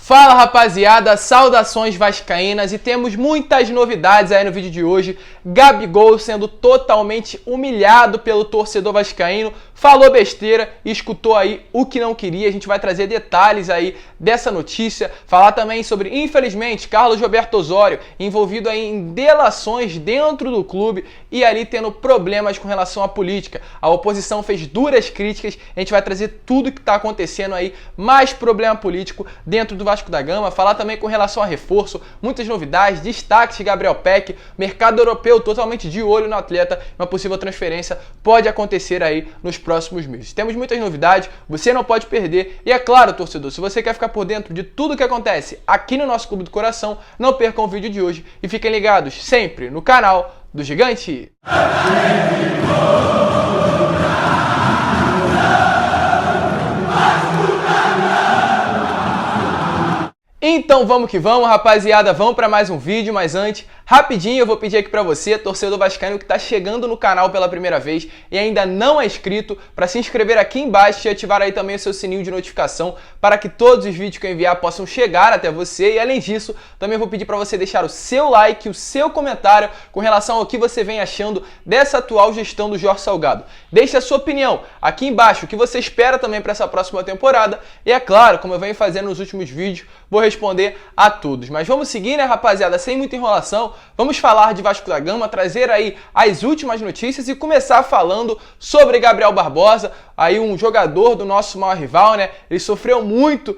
Fala rapaziada, saudações vascaínas e temos muitas novidades aí no vídeo de hoje. Gabigol sendo totalmente humilhado pelo torcedor vascaíno, falou besteira e escutou aí o que não queria. A gente vai trazer detalhes aí dessa notícia, falar também sobre, infelizmente, Carlos Roberto Osório envolvido aí em delações dentro do clube e ali tendo problemas com relação à política. A oposição fez duras críticas, a gente vai trazer tudo que está acontecendo aí, mais problema político dentro do Vasco da Gama, falar também com relação a reforço, muitas novidades, destaques de Gabriel Peck, mercado europeu totalmente de olho no atleta, uma possível transferência pode acontecer aí nos próximos meses. Temos muitas novidades, você não pode perder e é claro, torcedor, se você quer ficar por dentro de tudo que acontece aqui no nosso Clube do Coração, não percam o vídeo de hoje e fiquem ligados sempre no canal do Gigante. Então vamos que vamos, rapaziada, vamos para mais um vídeo, mas antes, rapidinho eu vou pedir aqui para você, torcedor vascaíno que está chegando no canal pela primeira vez e ainda não é inscrito, para se inscrever aqui embaixo e ativar aí também o seu sininho de notificação para que todos os vídeos que eu enviar possam chegar até você e além disso, também vou pedir para você deixar o seu like, o seu comentário com relação ao que você vem achando dessa atual gestão do Jorge Salgado. Deixe a sua opinião aqui embaixo, o que você espera também para essa próxima temporada e é claro, como eu venho fazendo nos últimos vídeos, vou responder a todos. Mas vamos seguir, né, rapaziada? Sem muita enrolação, vamos falar de Vasco da Gama, trazer aí as últimas notícias e começar falando sobre Gabriel Barbosa, aí um jogador do nosso maior rival, né? Ele sofreu muito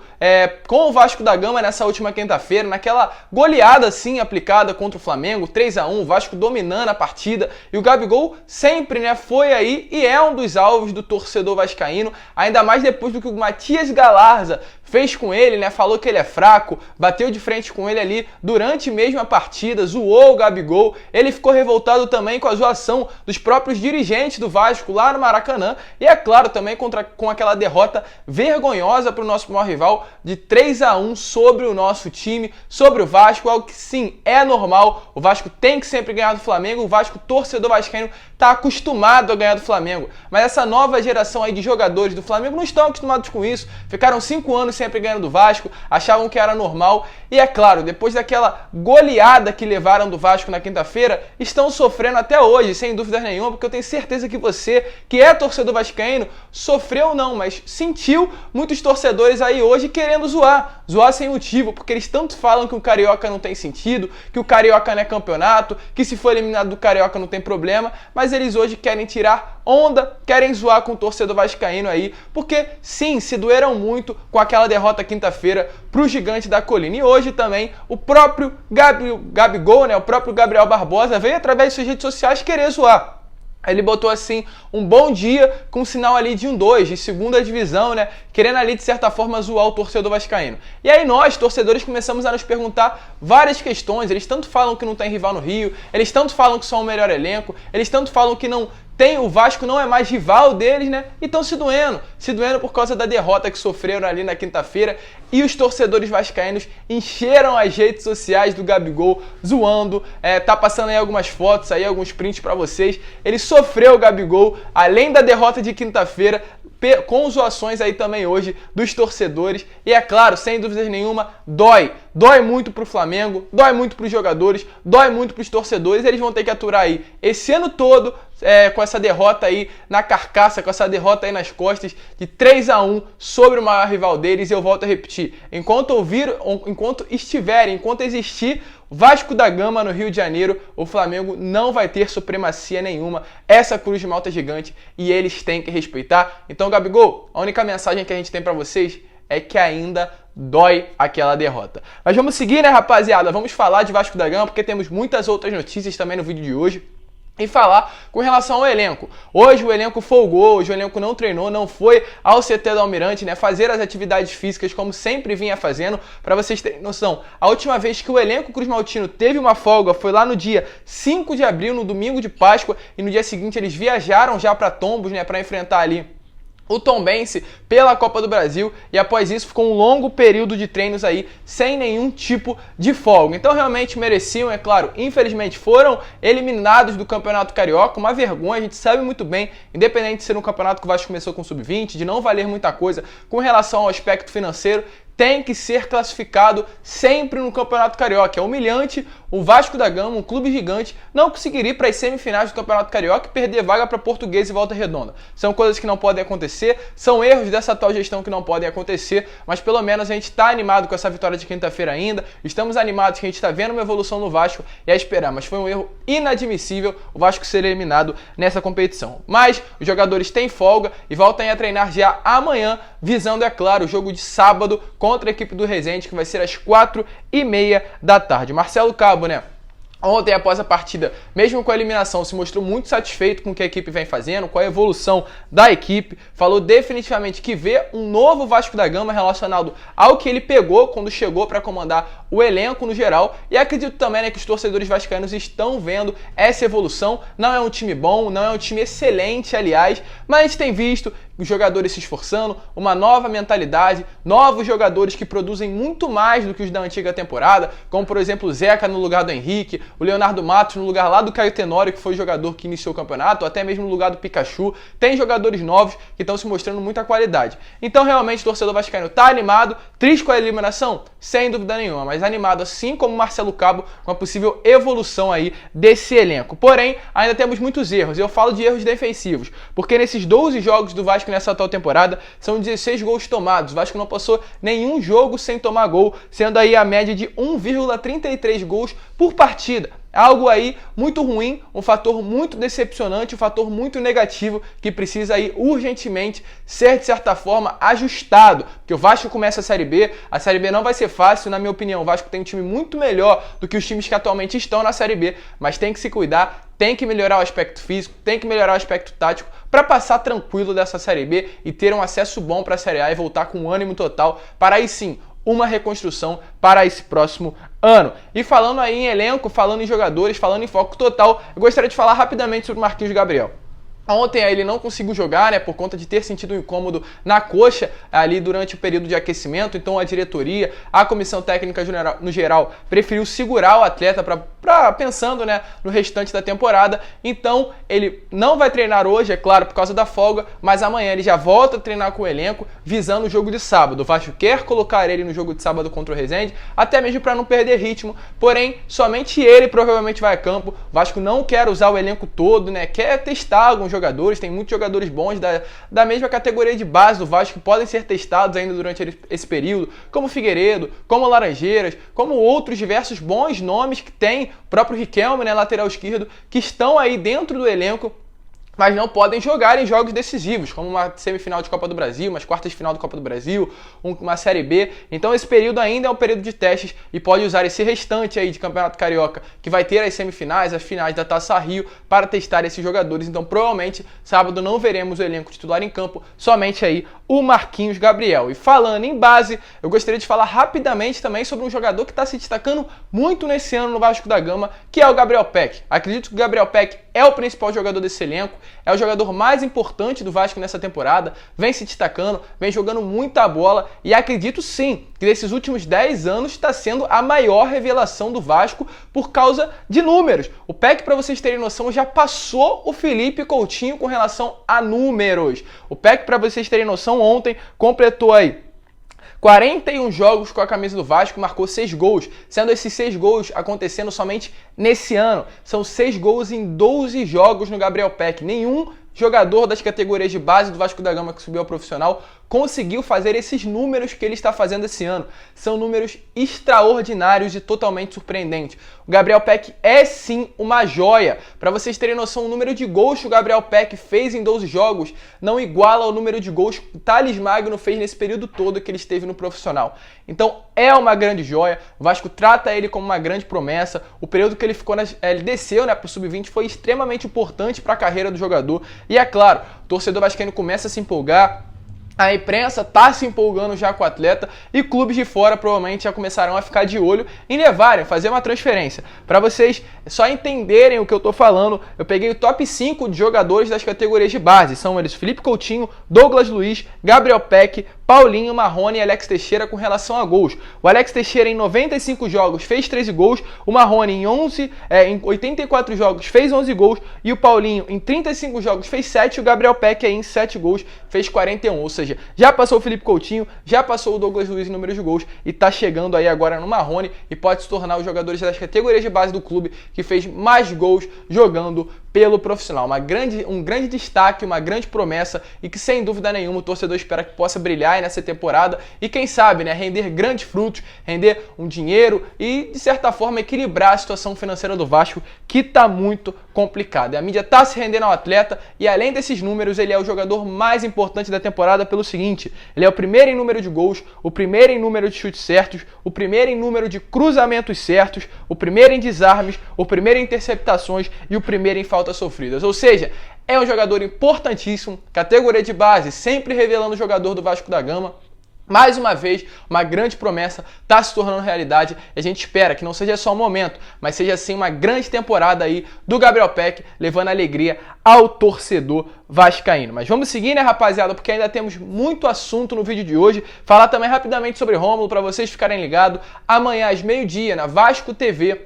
com o Vasco da Gama nessa última quinta-feira, naquela goleada assim aplicada contra o Flamengo, 3-1, o Vasco dominando a partida e o Gabigol sempre, né, foi aí e é um dos alvos do torcedor vascaíno, ainda mais depois do que o Matias Galarza fez com ele, né? Falou que ele é fraco, bateu de frente com ele ali durante mesmo a partida, zoou o Gabigol. Ele ficou revoltado também com a zoação dos próprios dirigentes do Vasco lá no Maracanã e é claro também com aquela derrota vergonhosa para o nosso maior rival de 3-1 sobre o nosso time, sobre o Vasco, algo que sim, é normal. O Vasco tem que sempre ganhar do Flamengo, o Vasco, torcedor vascaíno, está acostumado a ganhar do Flamengo. Mas essa nova geração aí de jogadores do Flamengo não estão acostumados com isso. Ficaram 5 anos sempre ganhando do Vasco, achavam que era normal e é claro, depois daquela goleada que levaram do Vasco na quinta-feira, estão sofrendo até hoje, sem dúvidas nenhuma, porque eu tenho certeza que você, que é torcedor vascaíno, sofreu não, mas sentiu muitos torcedores aí hoje querendo zoar sem motivo, porque eles tanto falam que o Carioca não tem sentido, que o Carioca não é campeonato, que se for eliminado do Carioca não tem problema, mas eles hoje querem tirar onda, querem zoar com o torcedor vascaíno aí, porque sim, se doeram muito com aquela derrota quinta-feira para o Gigante da Colina. E hoje também o próprio Gabigol, né, o próprio Gabriel Barbosa veio através de suas redes sociais querer zoar. Ele botou assim um bom dia com um sinal ali de 1-2, de segunda divisão, né? Querendo ali de certa forma zoar o torcedor vascaíno. E aí nós, torcedores, começamos a nos perguntar várias questões. Eles tanto falam que não tem rival no Rio, eles tanto falam que são o melhor elenco, eles tanto falam que não tem, o Vasco não é mais rival deles, né? E estão se doendo por causa da derrota que sofreram ali na quinta-feira. E os torcedores vascaínos encheram as redes sociais do Gabigol zoando. Tá passando aí algumas fotos, aí alguns prints pra vocês. Ele sofreu o Gabigol, além da derrota de quinta-feira, com zoações aí também hoje dos torcedores. E é claro, sem dúvidas nenhuma, dói muito pro Flamengo, dói muito pros jogadores, dói muito pros torcedores. Eles vão ter que aturar aí esse ano todo com essa derrota aí na carcaça, com essa derrota aí nas costas de 3-1 sobre o maior rival deles. E eu volto a repetir, enquanto existir Vasco da Gama no Rio de Janeiro, o Flamengo não vai ter supremacia nenhuma, essa cruz de malta gigante, e eles têm que respeitar. Então, Gabigol, a única mensagem que a gente tem pra vocês é que ainda dói aquela derrota. Mas vamos seguir, né, rapaziada? Vamos falar de Vasco da Gama, porque temos muitas outras notícias também no vídeo de hoje. E falar com relação ao elenco. Hoje o elenco folgou, hoje o elenco não treinou, não foi ao CT do Almirante, né, fazer as atividades físicas como sempre vinha fazendo. Para vocês terem noção, a última vez que o elenco Cruz Maltino teve uma folga foi lá no dia 5 de abril, no domingo de Páscoa, e no dia seguinte eles viajaram já para Tombos, né, para enfrentar ali o Tombense pela Copa do Brasil e após isso ficou um longo período de treinos aí sem nenhum tipo de folga. Então realmente mereciam, é claro, infelizmente foram eliminados do Campeonato Carioca, uma vergonha, a gente sabe muito bem, independente de ser um campeonato que o Vasco começou com sub-20, de não valer muita coisa com relação ao aspecto financeiro, tem que ser classificado sempre no Campeonato Carioca. É humilhante o Vasco da Gama, um clube gigante, não conseguir ir para as semifinais do Campeonato Carioca e perder vaga para Portuguesa e Volta Redonda. São coisas que não podem acontecer, são erros dessa atual gestão que não podem acontecer, mas pelo menos a gente está animado com essa vitória de quinta-feira ainda, estamos animados que a gente está vendo uma evolução no Vasco e a esperar, mas foi um erro inadmissível o Vasco ser eliminado nessa competição. Mas os jogadores têm folga e voltam a treinar já amanhã, visando, é claro, o jogo de sábado contra a equipe do Resende, que vai ser às 4h30 da tarde. Marcelo Cabo, né? Ontem, após a partida, mesmo com a eliminação, se mostrou muito satisfeito com o que a equipe vem fazendo, com a evolução da equipe. Falou definitivamente que vê um novo Vasco da Gama relacionado ao que ele pegou quando chegou para comandar o elenco no geral. E acredito também, né, que os torcedores vascaínos estão vendo essa evolução. Não é um time bom, não é um time excelente, aliás, mas a gente tem visto os jogadores se esforçando, uma nova mentalidade, novos jogadores que produzem muito mais do que os da antiga temporada, como por exemplo o Zeca no lugar do Henrique, o Leonardo Matos no lugar lá do Caio Tenório, que foi o jogador que iniciou o campeonato, ou até mesmo no lugar do Pikachu. Tem jogadores novos que estão se mostrando muita qualidade. Então realmente o torcedor vascaíno está animado, triste com a eliminação? Sem dúvida nenhuma, mas animado assim como o Marcelo Cabo com a possível evolução aí desse elenco. Porém, ainda temos muitos erros, e eu falo de erros defensivos, porque nesses 12 jogos do Vasco nessa atual temporada, são 16 gols tomados. O Vasco não passou nenhum jogo sem tomar gol, sendo aí a média de 1,33 gols por partida. Algo aí muito ruim, um fator muito decepcionante, um fator muito negativo que precisa aí urgentemente ser, de certa forma, ajustado. Porque o Vasco começa a Série B não vai ser fácil, na minha opinião. O Vasco tem um time muito melhor do que os times que atualmente estão na Série B, mas tem que se cuidar, tem que melhorar o aspecto físico, tem que melhorar o aspecto tático para passar tranquilo dessa Série B e ter um acesso bom para a Série A e voltar com ânimo total para aí sim uma reconstrução para esse próximo ano. E falando aí em elenco, falando em jogadores, falando em foco total, eu gostaria de falar rapidamente sobre o Marquinhos Gabriel. Ontem ele não conseguiu jogar, né, por conta de ter sentido um incômodo na coxa ali durante o período de aquecimento. Então a diretoria, a comissão técnica no geral, preferiu segurar o atleta pensando, né, no restante da temporada. Então ele não vai treinar hoje, é claro, por causa da folga, mas amanhã ele já volta a treinar com o elenco, visando o jogo de sábado. O Vasco quer colocar ele no jogo de sábado contra o Resende, até mesmo para não perder ritmo. Porém, somente ele provavelmente vai a campo. O Vasco não quer usar o elenco todo, né, quer testar alguns jogadores, tem muitos jogadores bons da mesma categoria de base do Vasco que podem ser testados ainda durante esse período, como Figueiredo, como Laranjeiras, como outros diversos bons nomes que tem, o próprio Riquelme, né, lateral esquerdo, que estão aí dentro do elenco, mas não podem jogar em jogos decisivos, como uma semifinal de Copa do Brasil, umas quartas de final de Copa do Brasil, uma Série B. Então esse período ainda é um período de testes e pode usar esse restante aí de Campeonato Carioca, que vai ter as semifinais, as finais da Taça Rio, para testar esses jogadores. Então provavelmente sábado não veremos o elenco titular em campo, somente aí o Marquinhos Gabriel. E falando em base, eu gostaria de falar rapidamente também sobre um jogador que está se destacando muito nesse ano no Vasco da Gama, que é o Gabriel Peck. Acredito que o Gabriel Peck é o principal jogador desse elenco, é o jogador mais importante do Vasco nessa temporada, vem se destacando, vem jogando muita bola e acredito sim que nesses últimos 10 anos está sendo a maior revelação do Vasco por causa de números. O Peck, para vocês terem noção, já passou o Felipe Coutinho com relação a números. O Peck, para vocês terem noção, ontem completou aí 41 jogos com a camisa do Vasco, marcou 6 gols, sendo esses 6 gols acontecendo somente nesse ano. São 6 gols em 12 jogos no Gabriel Peck. Nenhum jogador das categorias de base do Vasco da Gama que subiu ao profissional conseguiu fazer esses números que ele está fazendo esse ano. São números extraordinários e totalmente surpreendentes. O Gabriel Peck é sim uma joia. Para vocês terem noção, o número de gols que o Gabriel Peck fez em 12 jogos não iguala ao número de gols que o Thales Magno fez nesse período todo que ele esteve no profissional. Então é uma grande joia. O Vasco trata ele como uma grande promessa. O período que ele ficou ele desceu, né, para o Sub-20 foi extremamente importante para a carreira do jogador. E é claro, o torcedor vascaíno começa a se empolgar. A imprensa está se empolgando já com o atleta e clubes de fora provavelmente já começarão a ficar de olho em levarem, fazer uma transferência. Para vocês só entenderem o que eu estou falando, eu peguei o top 5 de jogadores das categorias de base. São eles Felipe Coutinho, Douglas Luiz, Gabriel Peck, Paulinho, Marrone e Alex Teixeira com relação a gols. O Alex Teixeira em 95 jogos fez 13 gols, o Marrone em 84 jogos fez 11 gols e o Paulinho em 35 jogos fez 7 e o Gabriel Peck aí em 7 gols fez 41. Ou seja, seja, já passou o Felipe Coutinho, já passou o Douglas Luiz em número de gols e tá chegando aí agora no Marrone e pode se tornar os jogadores das categorias de base do clube que fez mais gols jogando pelo profissional. Um grande destaque, uma grande promessa e que sem dúvida nenhuma o torcedor espera que possa brilhar nessa temporada e quem sabe, né, render grandes frutos, render um dinheiro e de certa forma equilibrar a situação financeira do Vasco que tá muito complicada. A mídia tá se rendendo ao atleta e além desses números ele é o jogador mais importante da temporada pelo seguinte, ele é o primeiro em número de gols, o primeiro em número de chutes certos, o primeiro em número de cruzamentos certos, o primeiro em desarmes, o primeiro em interceptações e o primeiro em faltas sofridas. Ou seja, é um jogador importantíssimo, categoria de base, sempre revelando o jogador do Vasco da Gama. Mais uma vez, uma grande promessa está se tornando realidade e a gente espera que não seja só um momento, mas seja sim uma grande temporada aí do Gabriel Pec, levando alegria ao torcedor vascaíno. Mas vamos seguir, né, rapaziada, porque ainda temos muito assunto no vídeo de hoje. Falar também rapidamente sobre Rômulo, para vocês ficarem ligados. Amanhã às meio-dia, na Vasco TV,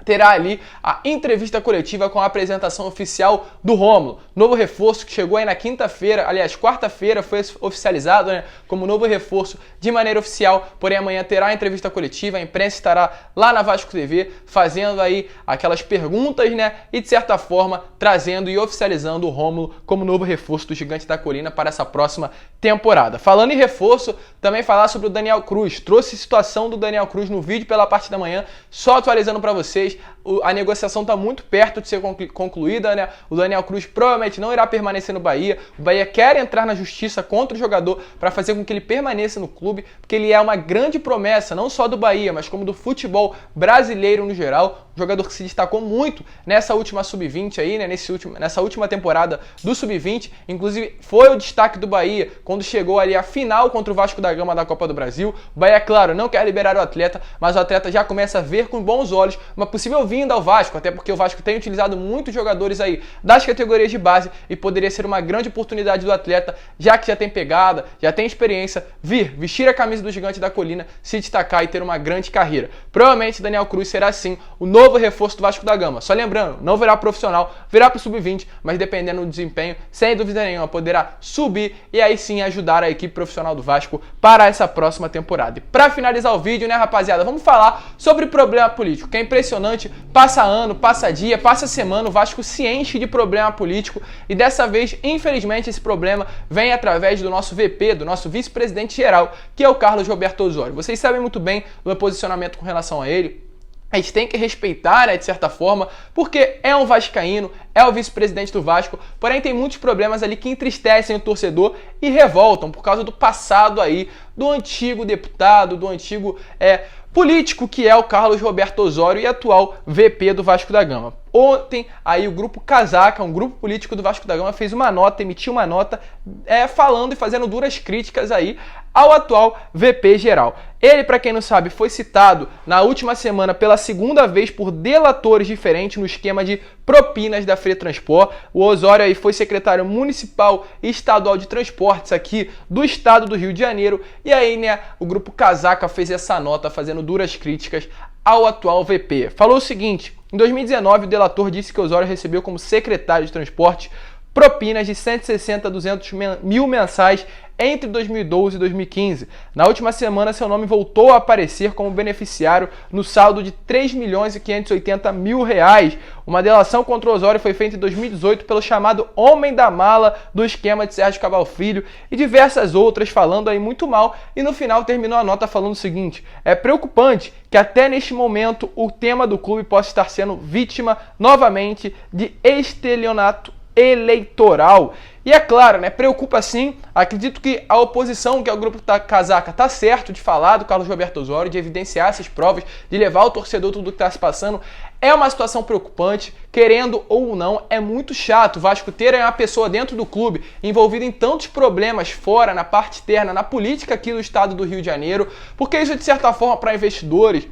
terá ali a entrevista coletiva com a apresentação oficial do Rômulo. Novo reforço que chegou aí na quinta-feira, aliás, quarta-feira foi oficializado, né, como novo reforço de maneira oficial, porém amanhã terá a entrevista coletiva, a imprensa estará lá na Vasco TV fazendo aí aquelas perguntas, né, e de certa forma trazendo e oficializando o Rômulo como novo reforço do Gigante da Colina para essa próxima temporada. Falando em reforço, também falar sobre o Daniel Cruz. Trouxe a situação do Daniel Cruz no vídeo pela parte da manhã, só atualizando para vocês. A negociação está muito perto de ser concluída, né? O Daniel Cruz provavelmente não irá permanecer no Bahia. O Bahia quer entrar na justiça contra o jogador para fazer com que ele permaneça no clube, porque ele é uma grande promessa, não só do Bahia, mas como do futebol brasileiro no geral. Um jogador que se destacou muito nessa última Sub-20 aí, né? Nessa última temporada do Sub-20. Inclusive, foi o destaque do Bahia quando chegou ali a final contra o Vasco da Gama da Copa do Brasil. O Bahia, claro, não quer liberar o atleta, mas o atleta já começa a ver com bons olhos uma possível vinda ao Vasco, até porque o Vasco tem utilizado muitos jogadores aí das categorias de base e poderia ser uma grande oportunidade do atleta, já que já tem pegada, já tem experiência, vestir a camisa do Gigante da Colina, se destacar e ter uma grande carreira. Provavelmente Daniel Cruz será sim o novo reforço do Vasco da Gama. Só lembrando, não virá profissional, virá para o Sub-20, mas dependendo do desempenho, sem dúvida nenhuma, poderá subir e aí sim ajudar a equipe profissional do Vasco para essa próxima temporada. E para finalizar o vídeo, né, rapaziada, vamos falar sobre problema político, que é impressionante. Passa ano, passa dia, passa semana, o Vasco se enche de problema político e dessa vez, infelizmente, esse problema vem através do nosso VP, do nosso vice-presidente geral, que é o Carlos Roberto Osório. Vocês sabem muito bem do meu posicionamento com relação a ele. A gente tem que respeitar, né, de certa forma, porque é um vascaíno, é o vice-presidente do Vasco, porém tem muitos problemas ali que entristecem o torcedor e revoltam por causa do passado aí do antigo deputado, do antigo político que é o Carlos Roberto Osório e atual VP do Vasco da Gama. Ontem, aí o grupo Casaca, um grupo político do Vasco da Gama, fez uma nota, emitiu uma nota falando e fazendo duras críticas aí ao atual VP geral. Ele, para quem não sabe, foi citado na última semana pela segunda vez por delatores diferentes no esquema de propinas da FreeTransport. O Osório aí foi secretário municipal e estadual de transportes aqui do estado do Rio de Janeiro. E aí, né, o grupo Casaca fez essa nota fazendo duras críticas ao atual VP. Falou o seguinte: em 2019, o delator disse que Osório recebeu como secretário de transporte propinas de 160 a 200 mil mensais entre 2012 e 2015. Na última semana, seu nome voltou a aparecer como beneficiário no saldo de 3 milhões e 580 mil reais. Uma delação contra o Osório foi feita em 2018 pelo chamado Homem da Mala do esquema de Sérgio Cabral Filho e diversas outras falando aí muito mal e no final terminou a nota falando o seguinte: é preocupante que até neste momento o tema do clube possa estar sendo vítima novamente de estelionato eleitoral. E é claro, né, preocupa sim. Acredito que a oposição, que é o grupo Casaca, tá certo de falar do Carlos Roberto Osório, de evidenciar essas provas, de levar ao torcedor tudo que está se passando. É uma situação preocupante, querendo ou não, é muito chato o Vasco ter uma pessoa dentro do clube envolvida em tantos problemas fora, na parte externa, na política aqui do estado do Rio de Janeiro, porque isso de certa forma para investidores,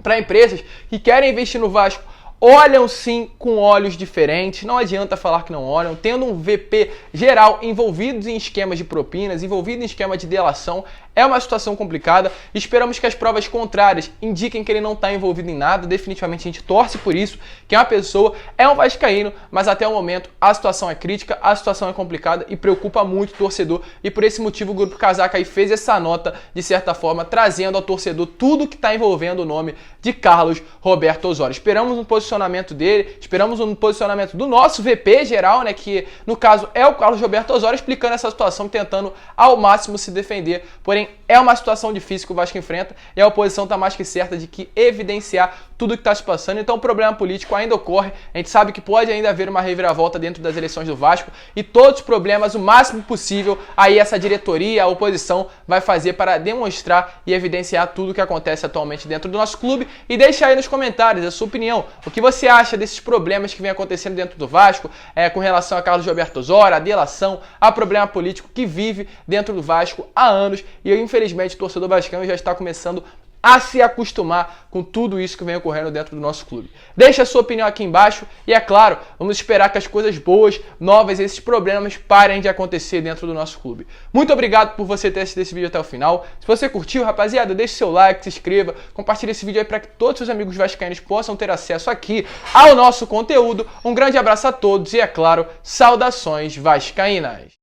para empresas que querem investir no Vasco, olham sim com olhos diferentes, não adianta falar que não olham. Tendo um VP geral envolvido em esquemas de propinas, envolvido em esquema de delação, é uma situação complicada. Esperamos que as provas contrárias indiquem que ele não está envolvido em nada. Definitivamente a gente torce por isso, que é uma pessoa, é um vascaíno, mas até o momento a situação é crítica, a situação é complicada e preocupa muito o torcedor. E por esse motivo o Grupo Casaca aí fez essa nota, de certa forma, trazendo ao torcedor tudo que está envolvendo o nome de Carlos Roberto Osório. Esperamos um posicionamento dele, esperamos um posicionamento do nosso VP geral, né, que no caso é o Carlos Roberto Osório, explicando essa situação, tentando ao máximo se defender. Porém, é uma situação difícil que o Vasco enfrenta e a oposição está mais que certa de que evidenciar tudo que está se passando. Então o problema político ainda ocorre, a gente sabe que pode ainda haver uma reviravolta dentro das eleições do Vasco e todos os problemas, o máximo possível, aí essa diretoria, a oposição vai fazer para demonstrar e evidenciar tudo o que acontece atualmente dentro do nosso clube. E deixa aí nos comentários a sua opinião, o que você acha desses problemas que vem acontecendo dentro do Vasco, com relação a Carlos Roberto Osório, a delação, a problema político que vive dentro do Vasco há anos e infelizmente o torcedor vascaíno já está começando a se acostumar com tudo isso que vem ocorrendo dentro do nosso clube. Deixa a sua opinião aqui embaixo e, é claro, vamos esperar que as coisas boas, novas, esses problemas parem de acontecer dentro do nosso clube. Muito obrigado por você ter assistido esse vídeo até o final. Se você curtiu, rapaziada, deixe seu like, se inscreva, compartilhe esse vídeo aí para que todos os amigos vascaínos possam ter acesso aqui ao nosso conteúdo. Um grande abraço a todos e, é claro, saudações vascaínas!